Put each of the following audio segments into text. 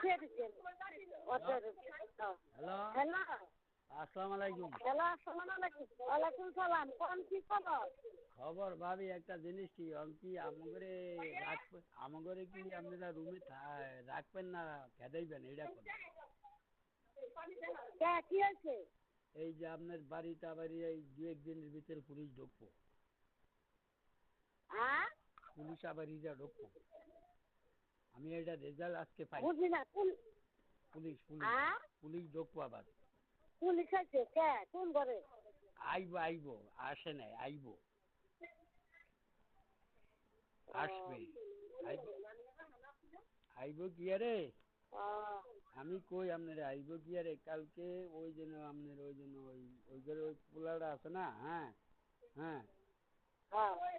উঠিয়ে দিচ্ছেন hello hello আসসালামু আলাইকুম। হ্যালো আসসালামু আলাইকুম ওয়ালাইকুম সালাম কোন কি খবর খবর ভাবি একটা জিনিস কি কি আমাগরে রাখবেন আমাগরে কি আপনারা রুমে রাখবেন না খেদাইবেন এটা কোন কি হয়েছে এই যে আপনার বাড়িটা বাড়ি এই দু একদিনের ভিতরে পুলিশ ঢুকবো হ্যাঁ পুলিশ আবার ইজা ঢুকবো আমি এটা রেজাল্ট আজকে পাই বুঝি না পুলিশ পুলিশ পুলিশ ঢুকবো আবার পুলিশ আছে কে কোন ঘরে আইব আসে নাই আইব আসবে আইব কি আরে আমি কই আপনার আইব কি আরে কালকে ওই জন্য আপনার ওই জন্য ওই ঘরে ওই পোলাটা আছে না হ্যাঁ হ্যাঁ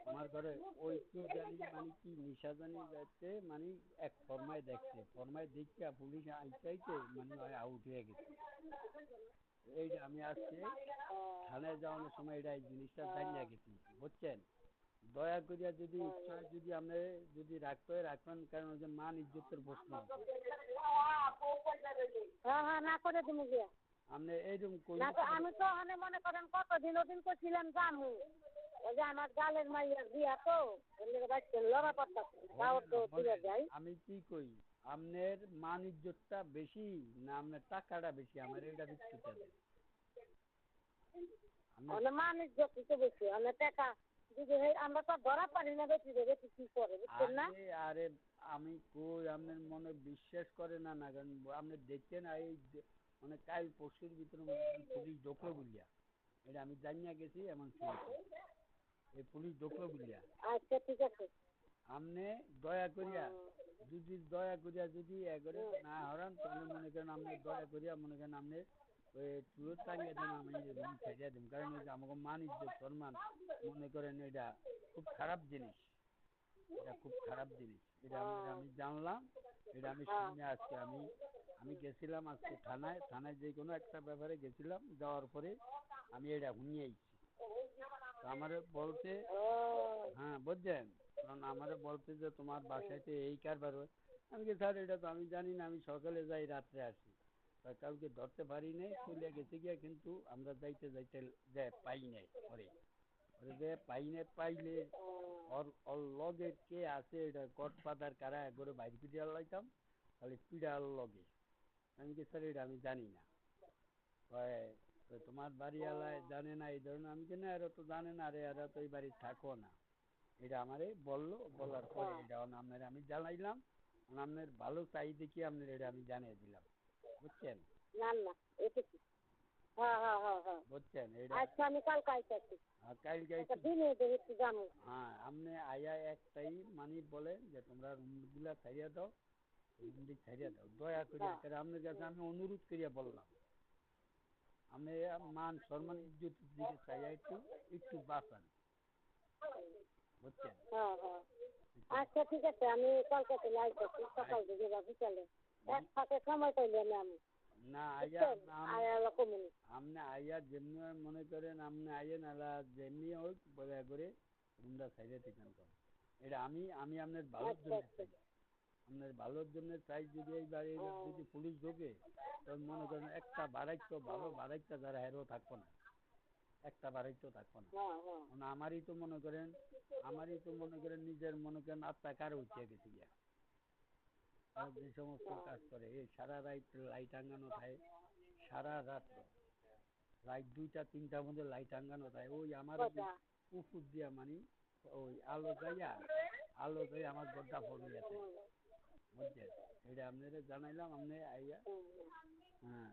আমার ঘরে ওই কি জানি মানে কি নিশা জানি যাচ্ছে মানে এক ফরমায় দেখছে ফরমায় দেখিয়া পুলিশ আইতে মানে আউট হয়ে গেছে এইটা আমি আজকে থানায় যাওয়ানোর সময় এটা এই জিনিসটা জানিয়ে গেছি বুঝছেন দয়া করিয়া যদি ইচ্ছা যদি আপনি যদি রাখতে রাখবেন কারণ ওই যে মান ইজ্জতের প্রশ্ন হ্যাঁ না করে দিমু গিয়া আপনি এইরকম করি আমি তো মনে করেন কতদিন ওদিন করছিলাম জামু ওই যে আমার গালের মাইয়ার বিয়া তো লড়া পড়তা আমি কি কই আপনার মান ইজ্জতটা বেশি না আপনার টাকাটা বেশি আমার এটা বিচ্ছুটা দেন মান ইজ্জত বেশি টাকা আমরা তো ধরা পারি না বেশি বেশি কি করে বুঝছেন না আরে আমি কই আপনার মনে বিশ্বাস করে না না কারণ আপনি দেখছেন এই মানে কাল পরশুর ভিতরে পুলিশ ঢোকলো বলিয়া এটা আমি জানিয়া গেছি এমন শুনছি এই পুলিশ ঢোকলো বলিয়া আচ্ছা ঠিক আছে আপনি দয়া করিয়া যদি একবারে না হরান তাহলে মনে করেন আপনি দয়া করিয়া মনে করেন আপনি ওই চুলোর টাঙ্গে দেন আমি রুম ছেড়ে দিন কারণ ওই যে আমাকে মান ইজ্জত সম্মান মনে করেন এটা খুব খারাপ জিনিস এটা খুব খারাপ জিনিস এটা আমি জানলাম এটা আমি শুনে আজকে আমি গেছিলাম আজকে থানায় যে কোনো একটা ব্যাপারে গেছিলাম যাওয়ার পরে আমি এটা শুনিয়ে আইছি আমার বলতে হ্যাঁ বুঝছেন কারণ আমার বলতে যে তোমার বাসাতে এই কারবার হয় আমি কি স্যার এটা তো আমি জানি না আমি সকালে যাই রাত্রে আসি কাউকে ধরতে পারি নাই চলে গেছে গিয়া কিন্তু আমরা যাইতে পাই নাই পরে যে পাইলে ওর লগে কে আছে এটা গডফাদার কারা একবারে বাইরে পিটিয়ে লাইতাম তাহলে পিড়ার লগে আমি কি স্যার এটা আমি জানি না তোমার বাড়িওয়ালায় জানে না এই ধরনের আমি কি না এরা তো জানে না রে এরা তো এই বাড়ি থাকো না এটা আমারে বলার পরে এটা আপনার আমি জানাইলাম আপনার ভালো চাই দেখি আপনার এটা আমি জানিয়ে দিলাম বুঝছেন বুঝছেন আচ্ছা আমি কালকে আইতাছি হ্যাঁ আপনি আয়া একটাই মানে বলেন যে তোমরা রুমগুলা ছাড়িয়ে দাও ছাড়িয়ে দাও দয়া করে আপনার কাছে আমি অনুরোধ করিয়া বললাম আপনি মান সম্মান ইজ্জতের দিকে চাইয়া একটু বাঁচান বুঝছেন আচ্ছা ঠিক আছে আমি কলকাতা আইতাছি সকাল থেকে বা বিকালে এক ফাঁকে সময় পাইলে আমি না আপনি আইয়া যেমনি মনে করেন আপনি আইয়েন আলা যেমনি হোক বলে করে রুমটা সাইডে ঠিকান করেন এটা আমি আপনার ভালোর জন্য চাই আপনার ভালোর জন্য চাই যদি এই বাড়ি যদি পুলিশ ঢোকে তখন মনে করেন একটা বাড়াইতো ভালো বাড়াইতে যারা হেরো থাকবো না একটা বাড়াইতেও থাকবো না আমারই তো মনে করেন নিজের মনে করেন আত্মা কারো উঠিয়ে গেছে গিয়া যে সমস্ত কাজ করে এই সারা রাত লাইট টাঙ্গানো থাকে সারা রাত রাত 2টা 3টার মধ্যে লাইট টাঙ্গানো থাকে ওই আমার পুকুর দিয়া মানে ওই আলো যাইয়া আমার গড্ডা পড়ে গেছে বুঝছেন এটা আপনাদের জানাইলাম আপনি আইয়া হ্যাঁ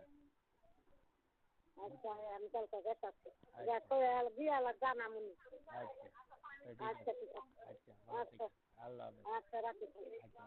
আচ্ছা আমি কালকে যেতাছি জানামুনি আচ্ছা ঠিক আছে আচ্ছা আল্লাহ হাফেজ আচ্ছা রাখি আচ্ছা